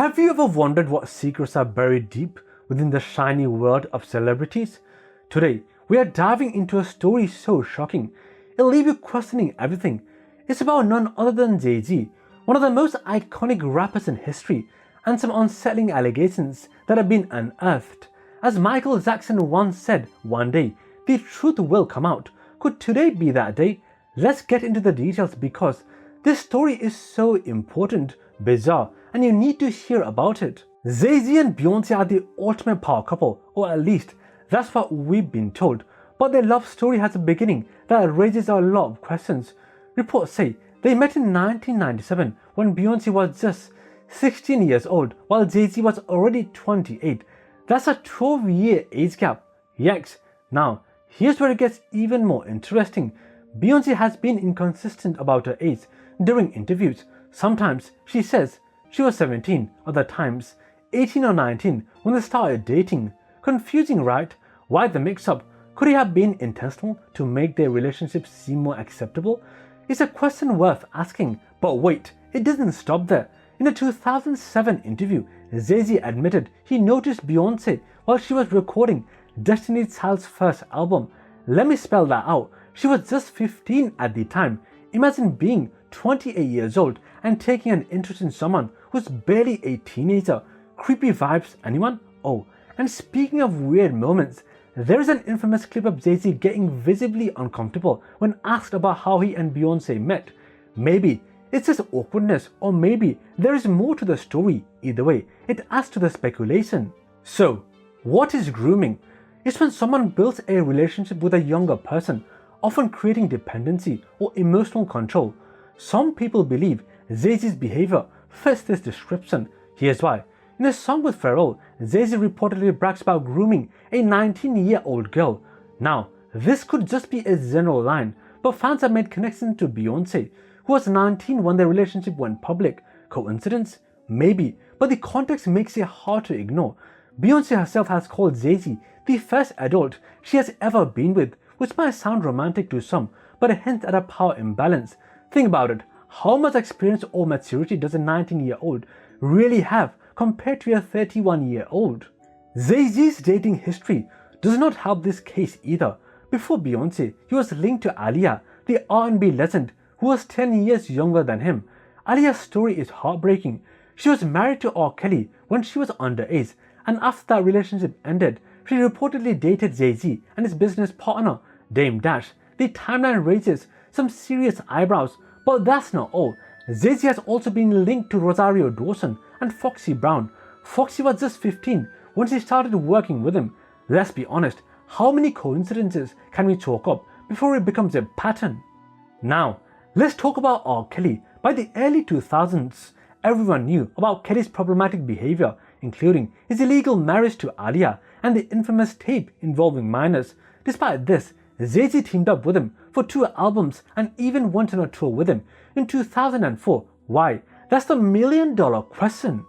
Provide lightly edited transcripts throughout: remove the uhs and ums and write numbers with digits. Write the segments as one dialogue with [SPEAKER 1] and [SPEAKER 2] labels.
[SPEAKER 1] Have you ever wondered what secrets are buried deep within the shiny world of celebrities? Today, we are diving into a story so shocking, it'll leave you questioning everything. It's about none other than Jay-Z, one of the most iconic rappers in history, and some unsettling allegations that have been unearthed. As Michael Jackson once said, one day, the truth will come out. Could today be that day? Let's get into the details because this story is so important, bizarre, and you need to hear about it. Jay-Z and Beyonce are the ultimate power couple, or at least that's what we've been told. But their love story has a beginning that raises a lot of questions. Reports say they met in 1997 when Beyonce was just 16 years old while Jay-Z was already 28. That's a 12-year age gap. Yikes. Now, here's where it gets even more interesting. Beyonce has been inconsistent about her age during interviews. Sometimes she says she was 17, other times 18 or 19 when they started dating. Confusing, right? Why the mix-up? Could it have been intentional to make their relationship seem more acceptable? It's a question worth asking, but wait, it doesn't stop there. In a 2007 interview, Jay-Z admitted he noticed Beyonce while she was recording Destiny's Child's first album. Let me spell that out. She was just 15 at the time. Imagine being 28 years old and taking an interest in someone who's barely a teenager. Creepy vibes, anyone? Oh, and speaking of weird moments, there is an infamous clip of Jay-Z getting visibly uncomfortable when asked about how he and Beyonce met. Maybe it's just awkwardness, or maybe there is more to the story. Either way, it adds to the speculation. So, what is grooming? It's when someone builds a relationship with a younger person, often creating dependency or emotional control. Some people believe Jay-Z's behavior fits this description. Here's why. In a song with Pharrell, Jay-Z reportedly brags about grooming a 19-year-old girl. Now, this could just be a general line, but fans have made connections to Beyonce, who was 19 when their relationship went public. Coincidence? Maybe, but the context makes it hard to ignore. Beyonce herself has called Jay-Z the first adult she has ever been with, which might sound romantic to some, but it hints at a power imbalance. Think about it. How much experience or maturity does a 19-year-old really have compared to a 31-year-old? Jay-Z's dating history does not help this case either. Before Beyonce, he was linked to Aaliyah, the R&B legend who was 10 years younger than him. Aaliyah's story is heartbreaking. She was married to R. Kelly when she was underage, and after that relationship ended, she reportedly dated Jay-Z and his business partner, Dame Dash. The timeline raises some serious eyebrows, but that's not all. Jay-Z has also been linked to Rosario Dawson and Foxy Brown. Foxy was just 15 when she started working with him. Let's be honest, how many coincidences can we chalk up before it becomes a pattern? Now, let's talk about R. Kelly. By the early 2000s, everyone knew about Kelly's problematic behavior, including his illegal marriage to Aaliyah and the infamous tape involving minors. Despite this, Jay-Z teamed up with him for 2 albums and even went on a tour with him in 2004. Why? That's the million-dollar question.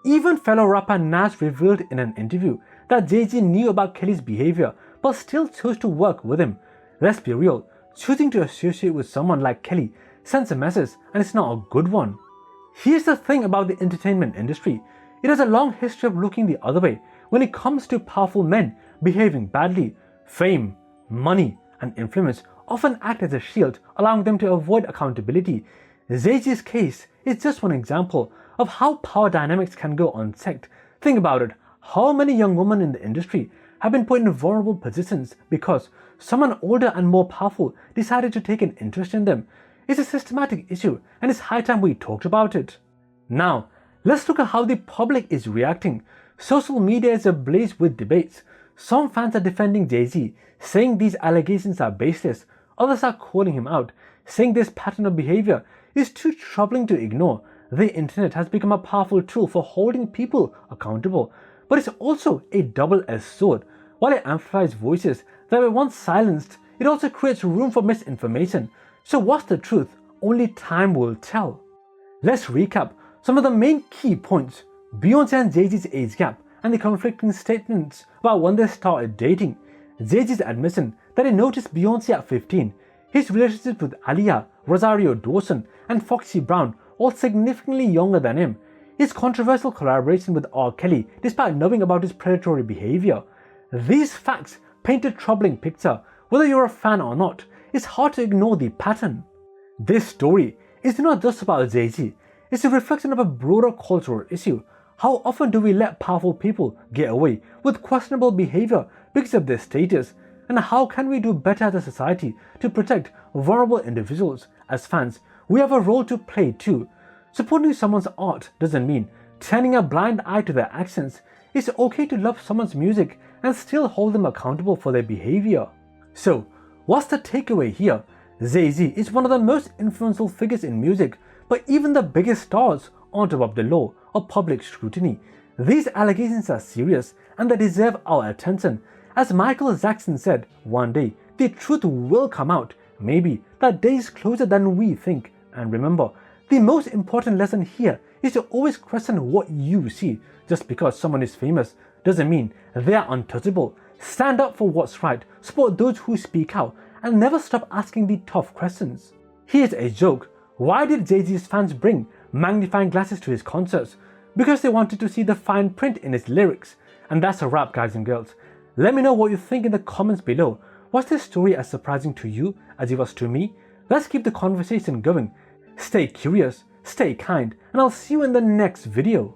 [SPEAKER 1] Even fellow rapper Nas revealed in an interview that Jay-Z knew about Kelly's behavior but still chose to work with him. Let's be real, choosing to associate with someone like Kelly sends a message, and it's not a good one. Here's the thing about the entertainment industry. It has a long history of looking the other way when it comes to powerful men behaving badly. Fame, money, and influence often act as a shield, allowing them to avoid accountability. Jay-Z's case is just one example of how power dynamics can go unchecked. Think about it. How many young women in the industry have been put in vulnerable positions because someone older and more powerful decided to take an interest in them? It's a systematic issue, and it's high time we talked about it. Now, let's look at how the public is reacting. Social media is ablaze with debates. Some fans are defending Jay-Z, saying these allegations are baseless. Others are calling him out, saying this pattern of behavior is too troubling to ignore. The internet has become a powerful tool for holding people accountable, but it's also a double-edged sword. While it amplifies voices that were once silenced, it also creates room for misinformation. So what's the truth? Only time will tell. Let's recap some of the main key points. Beyonce and Jay-Z's age gap and the conflicting statements about when they started dating. Jay-Z's admission that he noticed Beyonce at 15. His relationships with Aaliyah, Rosario Dawson, and Foxy Brown, all significantly younger than him. his controversial collaboration with R. Kelly despite knowing about his predatory behavior. These facts paint a troubling picture. Whether you're a fan or not, it's hard to ignore the pattern. This story is not just about Jay-Z, it's a reflection of a broader cultural issue. How often do we let powerful people get away with questionable behavior because of their status? And how can we do better as a society to protect vulnerable individuals? As fans, we have a role to play too. Supporting someone's art doesn't mean turning a blind eye to their actions. It's okay to love someone's music and still hold them accountable for their behavior. So, what's the takeaway here? Jay-Z is one of the most influential figures in music, but even the biggest stars aren't above the law or public scrutiny. These allegations are serious and they deserve our attention. As Michael Jackson said, one day the truth will come out. Maybe that day is closer than we think. And remember, the most important lesson here is to always question what you see. Just because someone is famous doesn't mean they are untouchable. Stand up for what's right, support those who speak out, and never stop asking the tough questions. Here's a joke. Why did Jay-Z's fans bring magnifying glasses to his concerts? Because they wanted to see the fine print in his lyrics. And that's a wrap, guys and girls. Let me know what you think in the comments below. Was this story as surprising to you as it was to me? Let's keep the conversation going. Stay curious, stay kind, and I'll see you in the next video.